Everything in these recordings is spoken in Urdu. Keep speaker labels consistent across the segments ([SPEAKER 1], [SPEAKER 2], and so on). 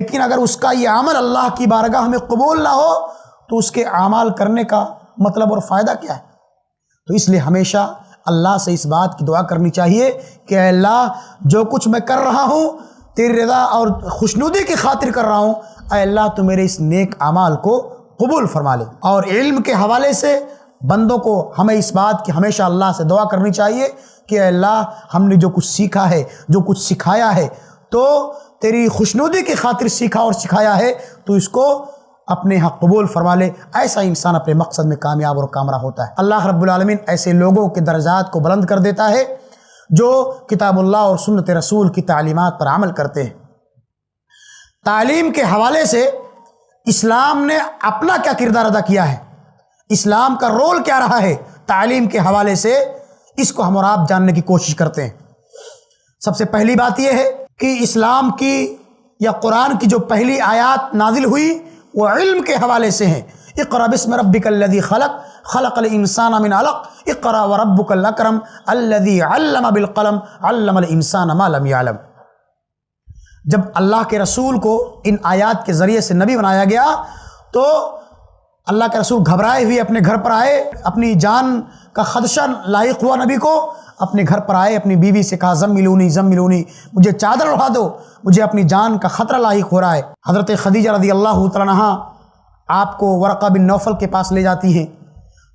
[SPEAKER 1] لیکن اگر اس کا یہ عمل اللہ کی بارگاہ میں قبول نہ ہو تو اس کے اعمال کرنے کا مطلب اور فائدہ کیا ہے؟ تو اس لیے ہمیشہ اللہ سے اس بات کی دعا کرنی چاہیے کہ اے اللہ جو کچھ میں کر رہا ہوں تیری رضا اور خوشنودی کی خاطر کر رہا ہوں، اے اللہ تو میرے اس نیک اعمال کو قبول فرما لے۔ اور علم کے حوالے سے بندوں کو ہمیں اس بات کی ہمیشہ اللہ سے دعا کرنی چاہیے کہ اے اللہ ہم نے جو کچھ سیکھا ہے، جو کچھ سکھایا ہے، تو تیری خوشنودی کی خاطر سیکھا اور سکھایا ہے، تو اس کو اپنے حق قبول فرما لے۔ ایسا انسان اپنے مقصد میں کامیاب اور کامرا ہوتا ہے۔ اللہ رب العالمین ایسے لوگوں کے درجات کو بلند کر دیتا ہے جو کتاب اللہ اور سنت رسول کی تعلیمات پر عمل کرتے ہیں۔ تعلیم کے حوالے سے اسلام نے اپنا کیا کردار ادا کیا ہے، اسلام کا رول کیا رہا ہے تعلیم کے حوالے سے، اس کو ہم اور آپ جاننے کی کوشش کرتے ہیں۔ سب سے پہلی بات یہ ہے کہ اسلام کی یا قرآن کی جو پہلی آیات نازل ہوئی وہ علم کے حوالے سے ہیں۔ اقرأ بسم ربک الذی خلق خلق الانسان من علق اقرأ وربک الاکرم الذی علم بالقلم علم الانسان ما لم یعلم۔ جب اللہ کے رسول کو ان آیات کے ذریعے سے نبی بنایا گیا تو اللہ کے رسول گھبرائے ہوئے اپنے گھر پر آئے، اپنی جان کا خدشہ لاحق ہوا نبی کو، اپنے گھر پر آئے، اپنی بیوی سے کہا زملونی مجھے چادر اڑا دو، مجھے اپنی جان کا خطرہ لاحق ہو رہا ہے۔ حضرت خدیجہ رضی اللہ تعالیٰ عنہا آپ کو ورقہ بن نوفل کے پاس لے جاتی ہیں۔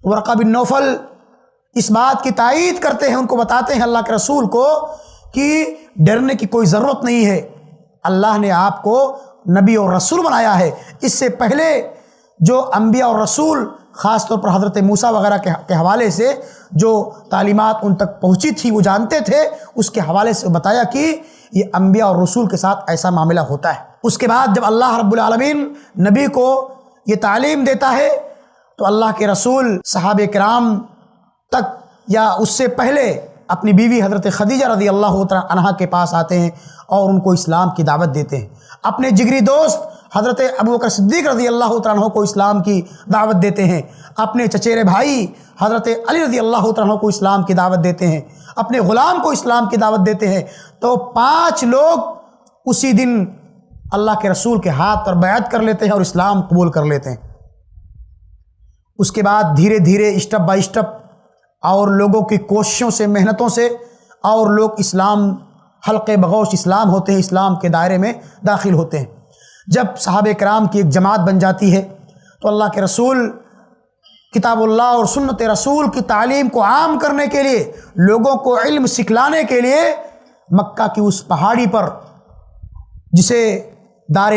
[SPEAKER 1] ورقہ بن نوفل اس بات کی تائید کرتے ہیں، ان کو بتاتے ہیں اللہ کے رسول کو کہ ڈرنے کی کوئی ضرورت نہیں ہے، اللہ نے آپ کو نبی اور رسول بنایا ہے۔ اس سے پہلے جو انبیاء اور رسول خاص طور پر حضرت موسیٰ وغیرہ کے حوالے سے جو تعلیمات ان تک پہنچی تھی وہ جانتے تھے، اس کے حوالے سے بتایا کہ یہ انبیاء اور رسول کے ساتھ ایسا معاملہ ہوتا ہے۔ اس کے بعد جب اللہ رب العالمین نبی کو یہ تعلیم دیتا ہے تو اللہ کے رسول صحابہ کرام تک یا اس سے پہلے اپنی بیوی حضرت خدیجہ رضی اللہ تعالیٰ عنہا کے پاس آتے ہیں اور ان کو اسلام کی دعوت دیتے ہیں۔ اپنے جگری دوست حضرت ابوبکر صدیق رضی اللہ تعالیٰ عنہ کو اسلام کی دعوت دیتے ہیں۔ اپنے چچیرے بھائی حضرت علی رضی اللہ تعالیٰ عنہ کو اسلام کی دعوت دیتے ہیں۔ اپنے غلام کو اسلام کی دعوت دیتے ہیں۔ تو 5 لوگ اسی دن اللہ کے رسول کے ہاتھ پر بیعت کر لیتے ہیں اور اسلام قبول کر لیتے ہیں۔ اس کے بعد دھیرے دھیرے اسٹپ بائی اسٹپ اور لوگوں کی کوششوں سے، محنتوں سے، اور لوگ اسلام حلقے بغوش اسلام ہوتے ہیں، اسلام کے دائرے میں داخل ہوتے ہیں۔ جب صحابہ کرام کی ایک جماعت بن جاتی ہے تو اللہ کے رسول کتاب اللہ اور سنت رسول کی تعلیم کو عام کرنے کے لیے، لوگوں کو علم سکھلانے کے لیے مکہ کی اس پہاڑی پر جسے دار